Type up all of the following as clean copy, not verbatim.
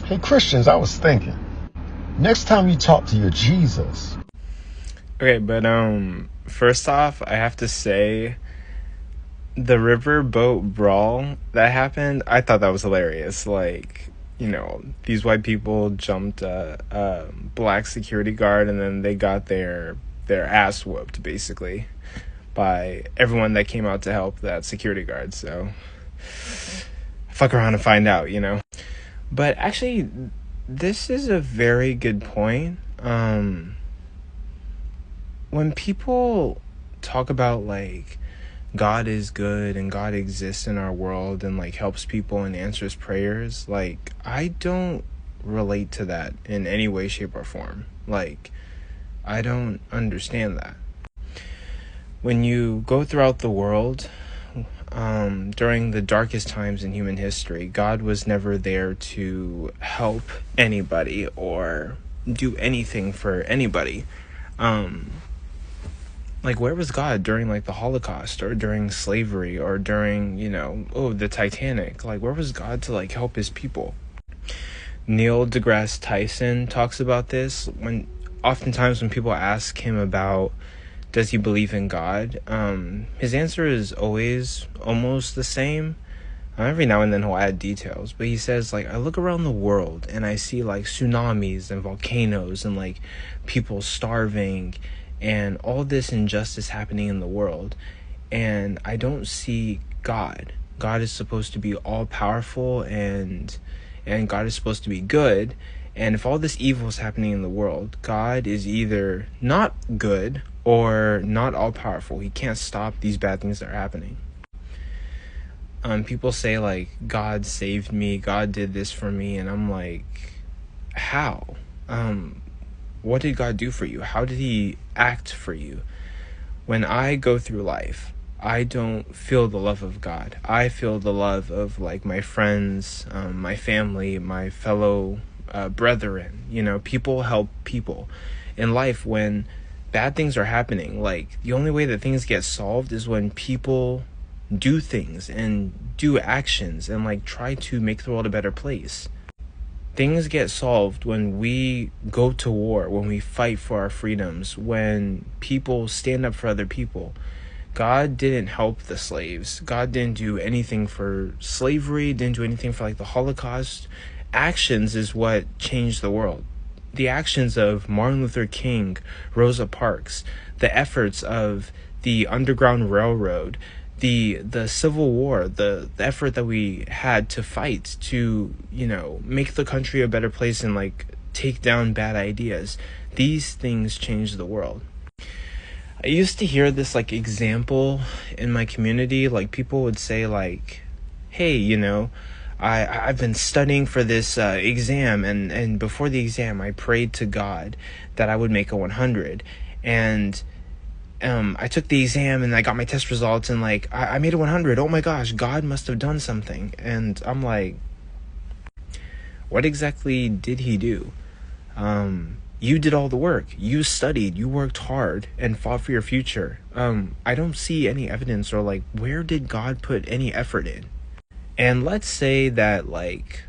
Hey Christians, I was thinking, next time you talk to your Jesus. Okay, but first off, I have to say the riverboat brawl that happened, I thought that was hilarious. Like, these white people jumped a black security guard, and then they got their ass whooped basically by everyone that came out to help that security guard. So fuck around and find out. But actually, this is a very good point. When people talk about like God is good and God exists in our world and like helps people and answers prayers, like I don't relate to that in any way, shape, or form. Like I don't understand that. When you go throughout the world, during the darkest times in human history, God was never there to help anybody or do anything for anybody. Like, where was God during, like, the Holocaust or during slavery or during, the Titanic? Like, where was God to, like, help his people? Neil deGrasse Tyson talks about this oftentimes when people ask him about does he believe in God, his answer is always almost the same. Every now and then he'll add details, but he says, like, I look around the world and I see, like, tsunamis and volcanoes and, like, people starving and all this injustice happening in the world, and I don't see God. God is supposed to be all-powerful, and God is supposed to be good, and if all this evil is happening in the world, God is either not good or not all-powerful. He can't stop these bad things that are happening. People say, like, God saved me, God did this for me, and I'm like, how? What did God do for you? How did he act for you? When I go through life, I don't feel the love of God. I feel the love of, like, my friends, my family, my fellow brethren. People help people. In life, when bad things are happening, like, the only way that things get solved is when people do things and do actions and, like, try to make the world a better place. Things get solved when we go to war, when we fight for our freedoms, when people stand up for other people. God didn't help the slaves. God didn't do anything for slavery, didn't do anything for, like, the Holocaust. Actions is what changed the world. The actions of Martin Luther King, Rosa Parks, the efforts of the Underground Railroad, the Civil War, the effort that we had to fight to, make the country a better place and, like, take down bad ideas. These things changed the world. I used to hear this, like, example in my community. Like, people would say, like, hey, I've been studying for this exam, and before the exam, I prayed to God that I would make a 100. And I took the exam and I got my test results and, like, I made a 100. Oh my gosh, God must have done something. And I'm like, what exactly did he do? You did all the work. You studied, you worked hard and fought for your future. I don't see any evidence, or, like, where did God put any effort in? And let's say that, like,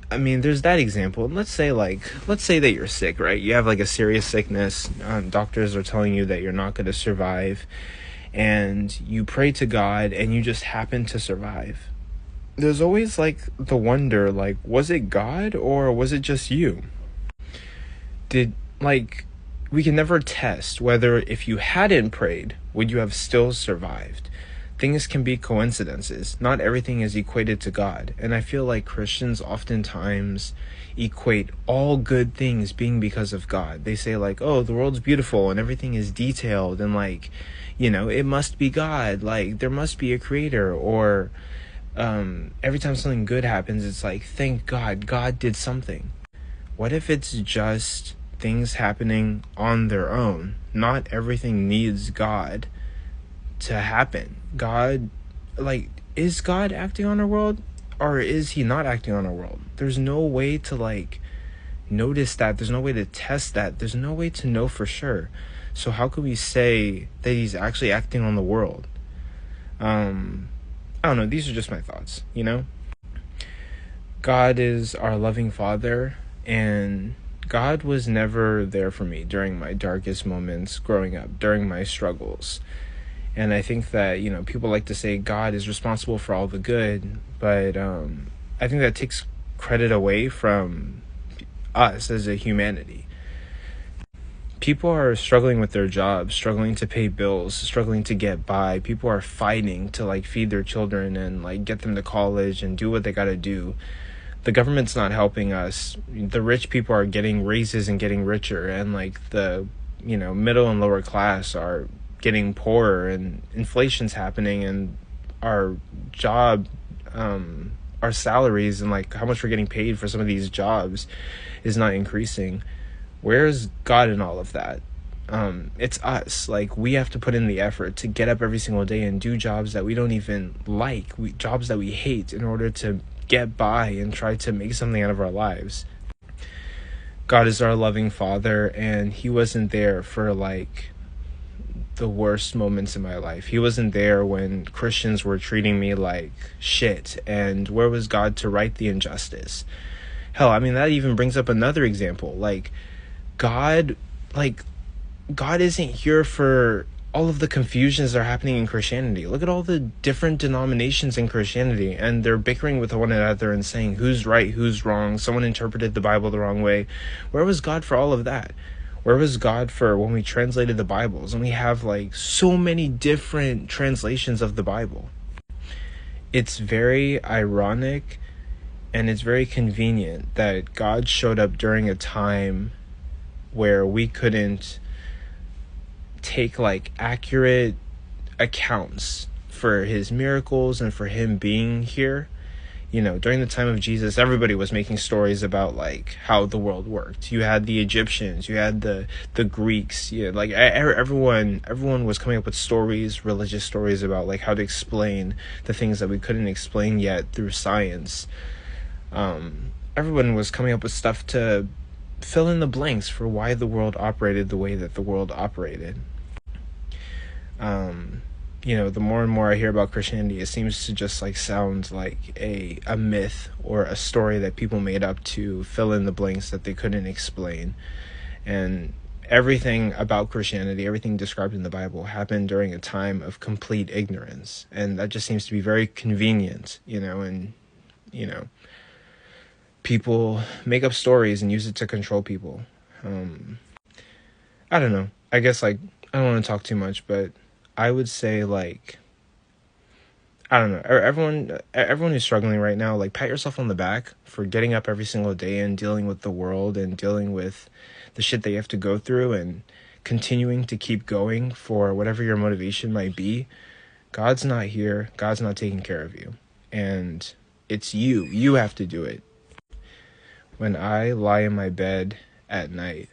there's that example. Let's say that you're sick, right? You have, like, a serious sickness. Doctors are telling you that you're not going to survive, and you pray to God, and you just happen to survive. There's always, like, the wonder, like, was it God, or was it just you? We can never test whether if you hadn't prayed, would you have still survived? Things can be coincidences. Not everything is equated to God. And I feel like Christians oftentimes equate all good things being because of God. They say, like, oh, the world's beautiful and everything is detailed and, like, it must be God. Like, there must be a creator. Or every time something good happens, it's like, thank God, God did something. What if it's just things happening on their own? Not everything needs God to happen. God, like, is God acting on our world, or is he not acting on our world? There's no way to, like, notice that. There's no way to test that. There's no way to know for sure. So how could we say that he's actually acting on the world? I don't know. These are just my thoughts, God is our loving Father, and God was never there for me during my darkest moments growing up, during my struggles. And I think that, people like to say God is responsible for all the good, but I think that takes credit away from us as a humanity. People are struggling with their jobs, struggling to pay bills, struggling to get by. People are fighting to feed their children and get them to college and do what they got to do. The government's not helping us. The rich people are getting raises and getting richer, and the middle and lower class are getting poorer, and inflation's happening, and our job our salaries and how much we're getting paid for some of these jobs is not increasing. Where's God in all of that? It's us. We have to put in the effort to get up every single day and do jobs that we don't even like, jobs that we hate, in order to get by and try to make something out of our lives. God is our loving Father, and he wasn't there for the worst moments in my life. He wasn't there when Christians were treating me like shit, and where was God to right the injustice? Hell, I mean, that even brings up another example. God isn't here for all of the confusions that are happening in Christianity. Look at all the different denominations in Christianity, and they're bickering with one another and saying who's right, who's wrong. Someone interpreted the Bible the wrong way. Where was God for all of that? Where was God for when we translated the Bibles and we have so many different translations of the Bible? It's very ironic, and it's very convenient that God showed up during a time where we couldn't take accurate accounts for his miracles and for him being here. During the time of Jesus, everybody was making stories about how the world worked. You had the Egyptians, you had the Greeks, everyone was coming up with stories, religious stories about how to explain the things that we couldn't explain yet through science. Everyone was coming up with stuff to fill in the blanks for why the world operated the way that the world operated. The more and more I hear about Christianity, it seems to just sound like a myth or a story that people made up to fill in the blanks that they couldn't explain. And everything about Christianity, everything described in the Bible, happened during a time of complete ignorance. And that just seems to be very convenient, and people make up stories and use it to control people. I don't know. I guess I don't want to talk too much, but I would say I don't know. Everyone who's struggling right now, pat yourself on the back for getting up every single day and dealing with the world and dealing with the shit that you have to go through and continuing to keep going for whatever your motivation might be. God's not here. God's not taking care of you. And it's you. You have to do it. When I lie in my bed at night,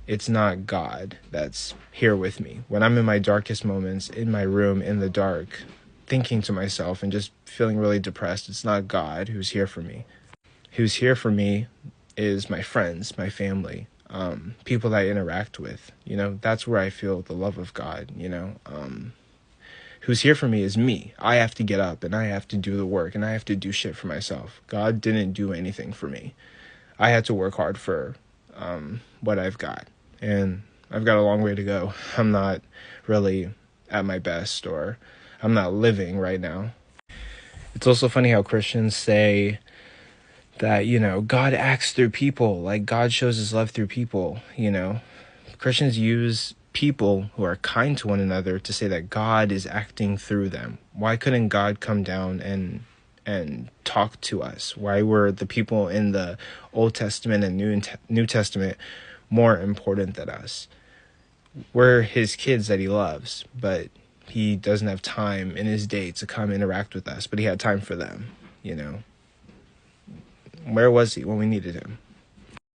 it's not God that's here with me. When I'm in my darkest moments, in my room, in the dark, thinking to myself and just feeling really depressed, it's not God who's here for me. Who's here for me is my friends, my family, people that I interact with. That's where I feel the love of God. Who's here for me is me. I have to get up and I have to do the work and I have to do shit for myself. God didn't do anything for me. I had to work hard for what I've got, and I've got a long way to go. I'm not really at my best, or I'm not living right now. It's also funny how Christians say that, God acts through people, God shows his love through people. Christians use people who are kind to one another to say that God is acting through them. Why couldn't God come down and talk to us? Why were the people in the Old Testament and New Testament more important than us? We're his kids that he loves, but he doesn't have time in his day to come interact with us, but he had time for them. Where was he when we needed him?